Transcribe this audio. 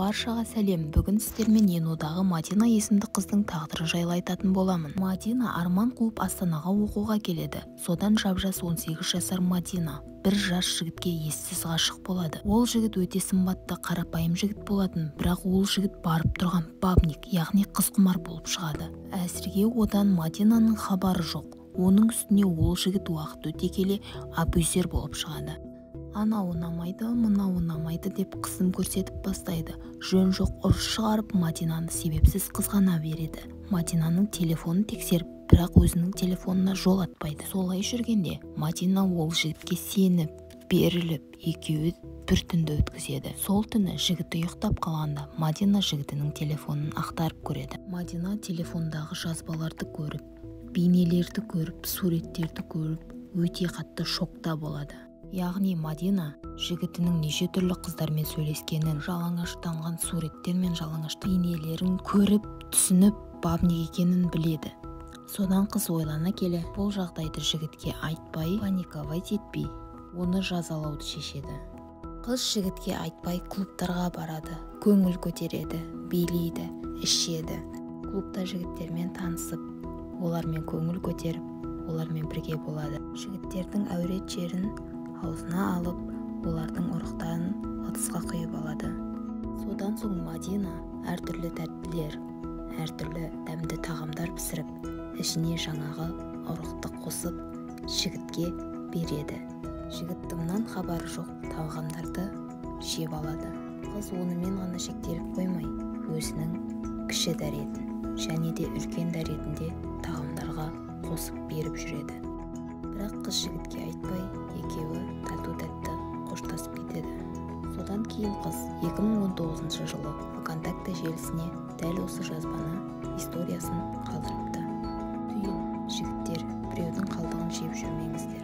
Баршаға сәлем. Бүгін сіздермен Енодағы Мадина есімді қыздың тағдыры жайлы айтатын боламын. Мадина арман қуып Астанаға оқуға келеді. Содан жап-жас 18 жасар Мадина бір жас жігітке ессіз ғашық болады. Ол жігіт өте сымбатты, қарапайым жігіт болатын, бірақ ол жігіт барып тұрған бабник, яғни қызқұмар болып шығады. Әзірге одан Мадинаның хабары жоқ. Оның үстіне ол жігіт уақыт өте келе абюзер болып шығады. Анау ұнамайды, мынау ұнамайды деп қысым көрсетіп бастайды. Жөн жоқ ұрыс шығарып Мадинаны себепсіз қызғана береді. Мадинаның телефонын тексеріп, бірақ өзінің телефонына жолатпайды. Солай жүргенде Мадина ол жігітке сеніп, беріліп, екеуі бір түнді өткізеді. Сол түні жігіт ұйықтап қалғанда Мадина жігітінің телефонын ақтарып көреді. Мадина телефондағы жазбаларды көріп, бейнелерді көріп, суреттерді көріп, өте қатты шокта болады. Яғни Мадина жігітінің неше түрлі қыздармен сөйлескенін, жалаңаштанған суреттер мен жалаңашты бейнелерін көріп, түсініп, бабник екенін біледі. Содан қыз ойлана келе, бұл жағдайды жігітке айтпай, паниковать етпей, оны жазалауды шешеді. Қыз жігітке айтпай клубтарға барады, көңіл көтереді, билейді, ішеді. Клубта жігіттермен танысып, олармен көңіл көтеріп, олармен бірге болады. Жігіттердің әурет жерін аузына алып, олардың ұрықтарын ыдысқа құйып алады. Содан соң Мадина әртүрлі тәттілер, әртүрлі дәмді тағамдар пісіріп, ішіне жаңағы ұрықты қосып, жігітке береді. Жігіт дымнан хабары жоқ тағамдарды жеп алады. Қыз онымен ғана шектеліп қоймай, өзінің кіші дәретін және де үлкен дәретінде тағамдарға қосып беріп жүреді. Бірақ қыз жігітке айтпай, екеуі тату-тәтті қоштасып кетеді. Содан кейін қыз 2019 жылы ВКонтакте желісіне дәл осы жазбаны, историясын қалдырыпты. Түйін, жігіттер, біреудің қалдығын жеп жүрмеңіздер.